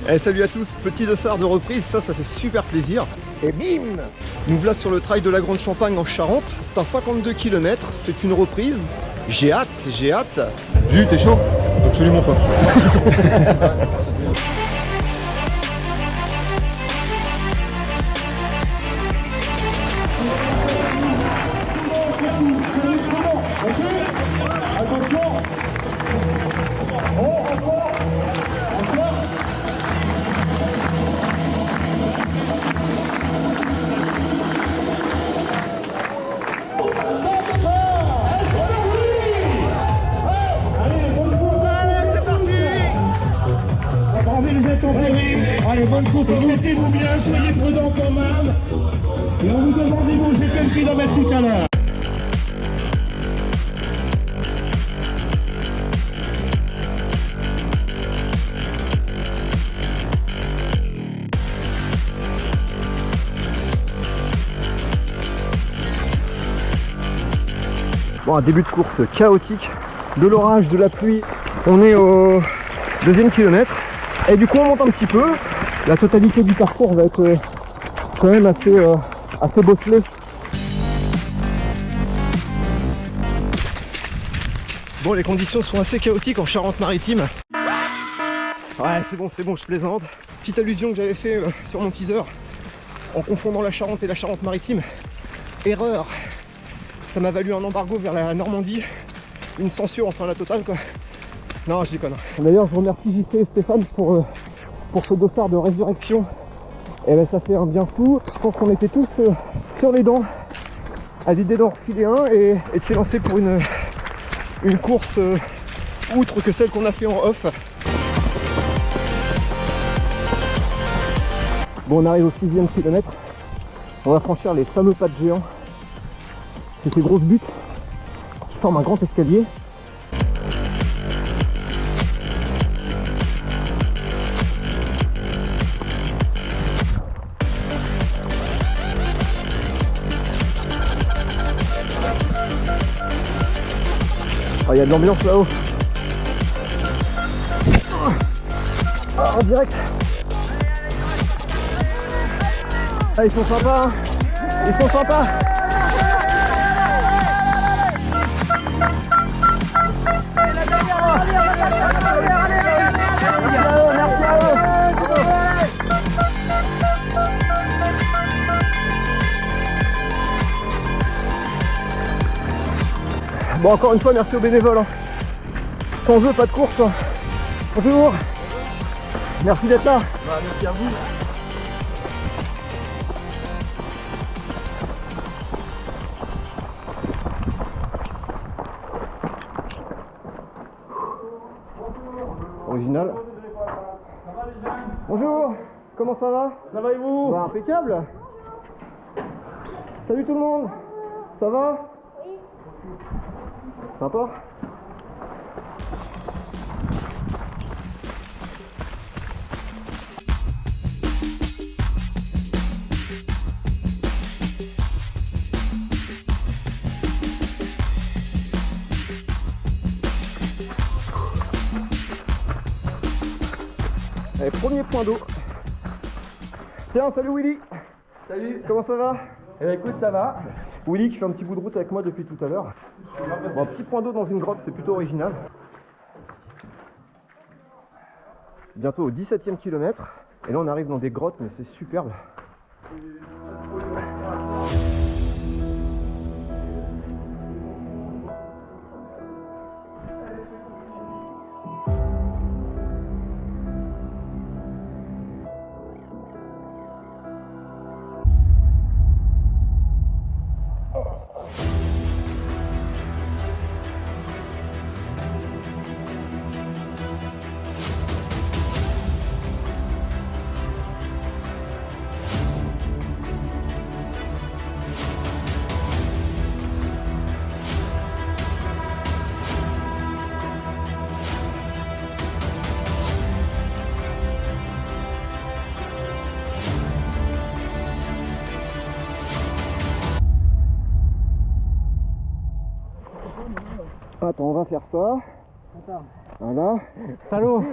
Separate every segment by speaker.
Speaker 1: Eh, salut à tous, petit dossard de reprise, ça fait super plaisir. Et bim, nous voilà sur le trail de la Grande Champagne en Charente. C'est un 52 km, c'est une reprise. J'ai hâte, j'ai hâte.
Speaker 2: Jules, t'es chaud? Absolument pas.
Speaker 3: Allez, bonne course, mettez-vous bien, soyez prudents quand même. Et on vous donne rendez-vous, j'ai fait le kilomètre tout à l'heure.
Speaker 1: Bon, un début de course chaotique, de l'orage, de la pluie. On est au deuxième kilomètre. Et du coup on monte un petit peu. La totalité du parcours va être quand même assez bosselée. Bon, les conditions sont assez chaotiques en Charente-Maritime. Ouais, c'est bon, je plaisante. Petite allusion que j'avais fait sur mon teaser en confondant la Charente et la Charente-Maritime. Erreur. Ça m'a valu un embargo vers la Normandie, une censure, enfin la totale quoi. Non, je déconne. D'ailleurs, je remercie JC et Stéphane pour ce dossard de résurrection. Et ben ça fait un bien fou. Je pense qu'on était tous sur les dents à l'idée d'en refiler un et de s'élancer pour une course outre que celle qu'on a fait en off. Bon, on arrive au 6e kilomètre. On va franchir les fameux pas de géant. C'est ces grosses buttes qui forment un grand escalier. Il y a de l'ambiance là-haut. En direct. Ah, ils sont sympas, hein. Ils sont sympas. Bon, encore une fois, merci aux bénévoles. Hein. Sans eux, pas de course. Hein. Bonjour. Merci d'être là.
Speaker 2: Bah, merci à vous.
Speaker 1: Original. Bonjour. Comment ça va?
Speaker 2: Ça va et vous?
Speaker 1: Bah, impeccable. Salut tout le monde. Ça va? Oui. Sympa. Allez, premier point d'eau. Tiens, salut Willy.
Speaker 2: Salut.
Speaker 1: Comment ça va?
Speaker 2: Eh ben écoute, ça va.
Speaker 1: Willy qui fait un petit bout de route avec moi depuis tout à l'heure. Bon, un petit point d'eau dans une grotte, c'est plutôt original. Bientôt au 17e kilomètre. Et là on arrive dans des grottes, mais c'est superbe. Attends, on va faire ça. Voilà.
Speaker 2: Salaud.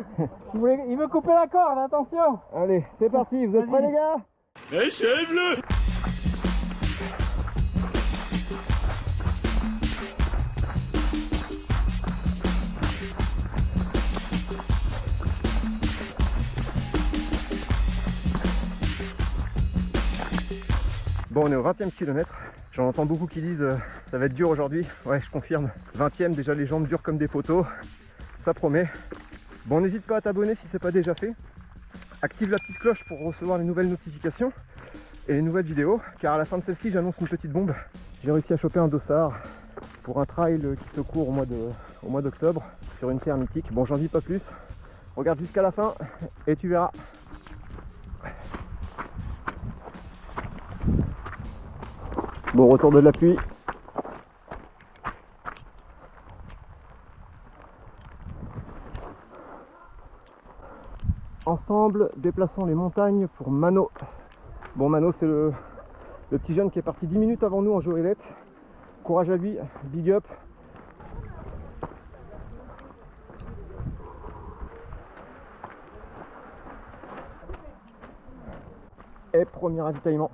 Speaker 2: Il veut couper la corde, attention.
Speaker 1: Allez, c'est parti, vous êtes prêts les gars? Bon, on est au 20e kilomètre. J'en entends beaucoup qui disent ça va être dur aujourd'hui. Ouais, je confirme. 20e, déjà les jambes dures comme des poteaux. Ça promet. Bon, n'hésite pas à t'abonner si c'est pas déjà fait. Active la petite cloche pour recevoir les nouvelles notifications et les nouvelles vidéos. Car à la fin de celle-ci, j'annonce une petite bombe. J'ai réussi à choper un dossard pour un trail qui se court au mois d'octobre sur une terre mythique. Bon, j'en dis pas plus. Regarde jusqu'à la fin et tu verras. Bon, retour de la pluie. Ensemble, déplaçons les montagnes pour Mano. Bon, Mano, c'est le petit jeune qui est parti 10 minutes avant nous en Joëlette. Courage à lui, big up. Et premier ravitaillement.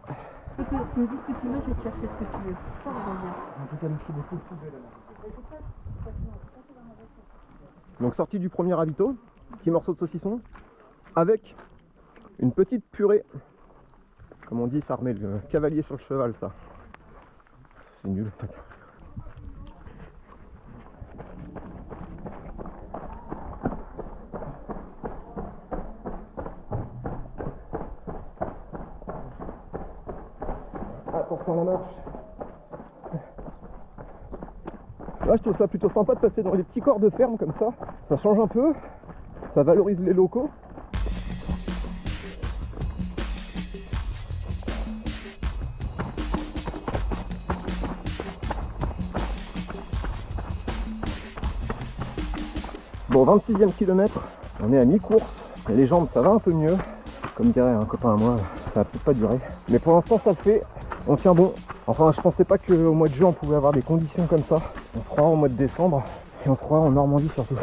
Speaker 4: Tu me dis ce que tu veux, je vais te chercher ce que tu veux. Ça va bien.
Speaker 1: En tout cas, merci beaucoup. Donc sortie du premier ravito, petit morceau de saucisson, avec une petite purée. Comme on dit, ça remet le cavalier sur le cheval, ça. C'est nul en fait. Attention à la marche. Là, je trouve ça plutôt sympa de passer dans les petits corps de ferme comme ça. Ça change un peu, ça valorise les locaux. Bon, 26e kilomètre, on est à mi-course. Et les jambes, ça va un peu mieux. Comme dirait un copain à moi, ça va peut-être pas durer. Mais pour l'instant, ça le fait. On tient bon. Enfin, je pensais pas qu'au mois de juin, on pouvait avoir des conditions comme ça. On se croira au mois de décembre. Et on se croira en Normandie surtout.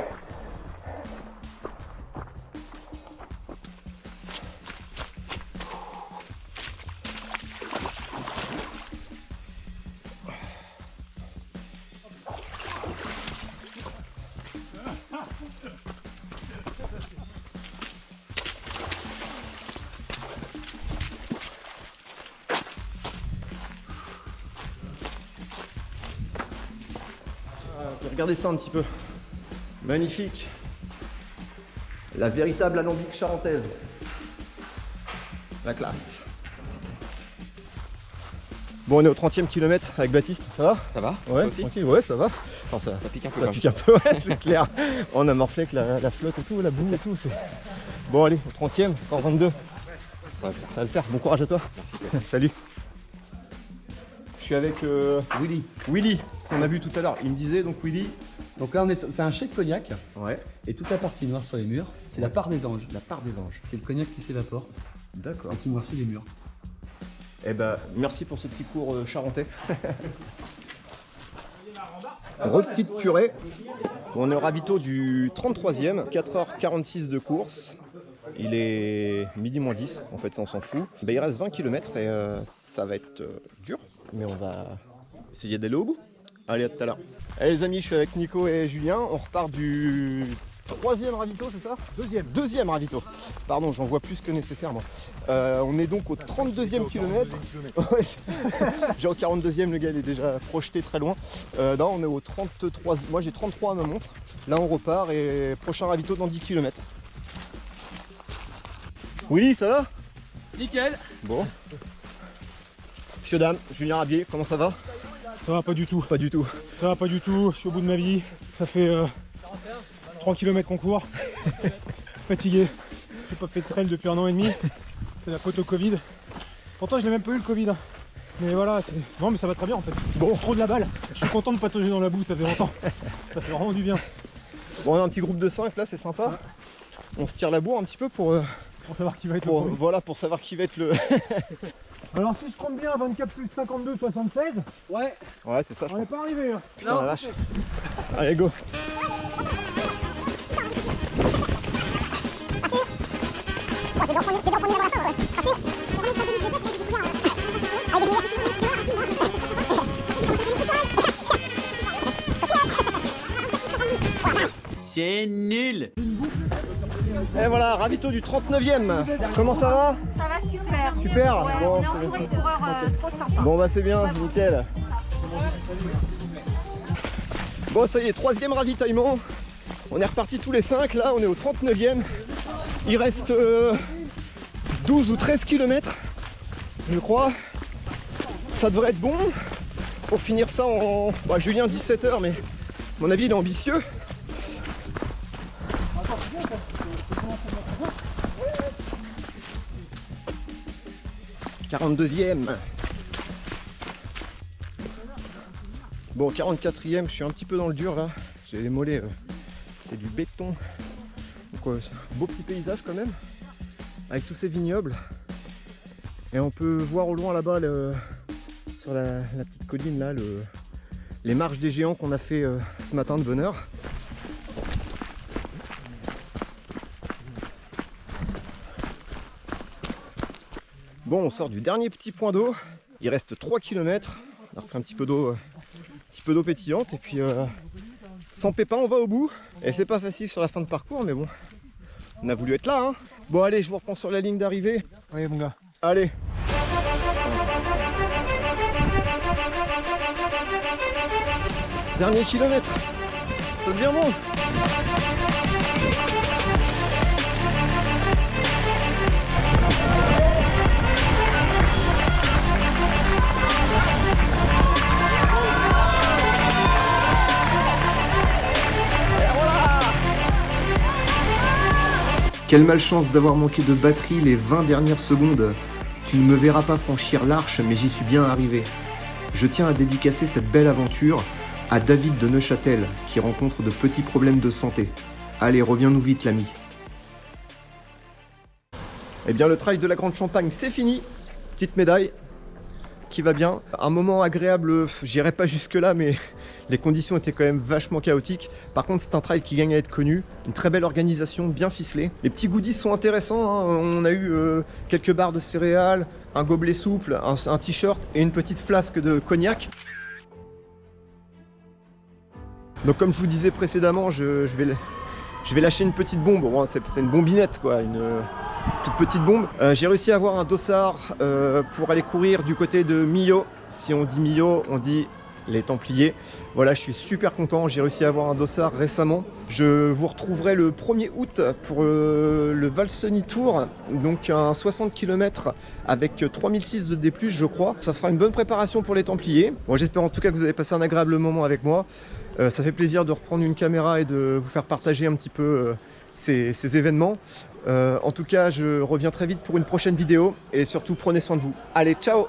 Speaker 1: Regardez ça un petit peu. Magnifique. La véritable alambic charentaise. La classe. Bon, on est au 30e kilomètre avec Baptiste. Ça va?
Speaker 5: Ça va?
Speaker 1: Ouais, tranquille, ouais, ça va. Enfin,
Speaker 5: Ça pique un peu.
Speaker 1: ça pique un peu, ouais, c'est clair. On a morflé avec la flotte et tout, la boue et tout. Bon, allez, au 30e, encore 22. Ça va le faire. Bon courage à toi.
Speaker 5: Merci toi.
Speaker 1: Salut. Je suis avec Willy, qu'on a vu tout à l'heure. Il me disait donc Willy.
Speaker 6: Donc là, c'est un chai de cognac.
Speaker 1: Ouais.
Speaker 6: Et toute la partie noire sur les murs, c'est la part des anges.
Speaker 1: La part des anges.
Speaker 6: C'est le cognac qui s'évapore
Speaker 1: D'accord.
Speaker 6: et qui noircit les murs.
Speaker 1: Eh ben, merci pour ce petit cours charentais. Petite purée. On est au ravito du 33e, 4h46 de course. Il est midi moins 10, en fait ça on s'en fout. Ben, il reste 20 km et ça va être dur, mais on va essayer d'aller au bout. Allez, à tout à l'heure. Allez les amis, je suis avec Nico et Julien. On repart du 3e ravito, c'est ça? Deuxième ravito. Pardon, j'en vois plus que nécessaire moi. On est donc au 32e kilomètre. Ouais. J'ai au 42e, le gars il est déjà projeté très loin. Là on est au 33, moi j'ai 33 à ma montre. Là on repart et prochain ravito dans 10 km. Willy, ça va?
Speaker 2: Nickel.
Speaker 1: Bon. Monsieur, dame, Julien Rabier, comment ça va?
Speaker 3: Ça va pas du tout.
Speaker 1: Pas du tout.
Speaker 3: Ça va pas du tout. Je suis au bout de ma vie. Ça fait 3 km qu'on court. Fatigué. J'ai pas fait de trail depuis 1 an et demi. C'est la faute au Covid. Pourtant, je n'ai même pas eu le Covid. Mais voilà, non, mais ça va très bien en fait. Bon, trop de la balle. Je suis content de patauger dans la boue, ça fait longtemps. Ça fait vraiment du bien.
Speaker 1: Bon, on a un petit groupe de 5 là, c'est sympa. On se tire la bourre un petit peu pour
Speaker 3: savoir qui va être le premier.
Speaker 1: voilà, pour savoir qui va être le.
Speaker 3: Alors, si je compte bien, 24 plus 52, 76. Ouais,
Speaker 1: Ouais, c'est ça, je
Speaker 3: on n'est pas arrivé. Hein.
Speaker 1: crois. La vache. Allez, go.
Speaker 5: C'est nul.
Speaker 1: Et voilà, ravito du 39e. Comment ça va?
Speaker 4: Ça va super.
Speaker 1: Super.
Speaker 4: Ouais,
Speaker 1: Bon,
Speaker 4: on est
Speaker 1: c'est
Speaker 4: entouré
Speaker 1: bien.
Speaker 4: de coureurs trop sympas.
Speaker 1: Bon bah c'est bien, nickel. Bon ça y est, troisième ravitaillement. On est reparti tous les 5, là on est au 39e. Il reste 12 ou 13 km, je crois. Ça devrait être bon pour finir ça en... Bah, Julien 17h, mais à mon avis il est ambitieux. « 42e. Bon, 44e, je suis un petit peu dans le dur là. J'ai les mollets, c'est du béton. Donc, beau petit paysage quand même, avec tous ces vignobles. Et on peut voir au loin là-bas, sur la petite colline là, les marches des géants qu'on a fait ce matin de bonne heure. Bon, on sort du dernier petit point d'eau. Il reste 3 km. On a repris un petit peu d'eau pétillante. Et puis, sans pépin, on va au bout. Et c'est pas facile sur la fin de parcours, mais bon, on a voulu être là. Hein. Bon, allez, je vous reprends sur la ligne d'arrivée.
Speaker 3: Allez, mon gars.
Speaker 1: Allez. Dernier kilomètre. Ça devient bon.
Speaker 7: Quelle malchance d'avoir manqué de batterie les 20 dernières secondes. Tu ne me verras pas franchir l'arche, mais j'y suis bien arrivé. Je tiens à dédicacer cette belle aventure à David de Neuchâtel, qui rencontre de petits problèmes de santé. Allez, reviens-nous vite, l'ami.
Speaker 1: Eh bien, le trail de la Grande Champagne, c'est fini. Petite médaille qui va bien. Un moment agréable, j'irai pas jusque là, mais les conditions étaient quand même vachement chaotiques. Par contre, c'est un trail qui gagne à être connu. Une très belle organisation, bien ficelée. Les petits goodies sont intéressants. Hein. On a eu quelques barres de céréales, un gobelet souple, un t-shirt et une petite flasque de cognac. Donc comme je vous disais précédemment, je vais lâcher une petite bombe. Bon, c'est une bombinette quoi, une toute petite bombe. J'ai réussi à avoir un dossard pour aller courir du côté de Millau. Si on dit Millau, on dit les Templiers. Voilà, je suis super content, j'ai réussi à avoir un dossard récemment. Je vous retrouverai le 1er août pour le Valseny Tour, donc un 60 km avec 3006 de D+, je crois. Ça fera une bonne préparation pour les Templiers. Bon, j'espère en tout cas que vous avez passé un agréable moment avec moi. Ça fait plaisir de reprendre une caméra et de vous faire partager un petit peu ces événements. En tout cas, je reviens très vite pour une prochaine vidéo et surtout prenez soin de vous. Allez, ciao!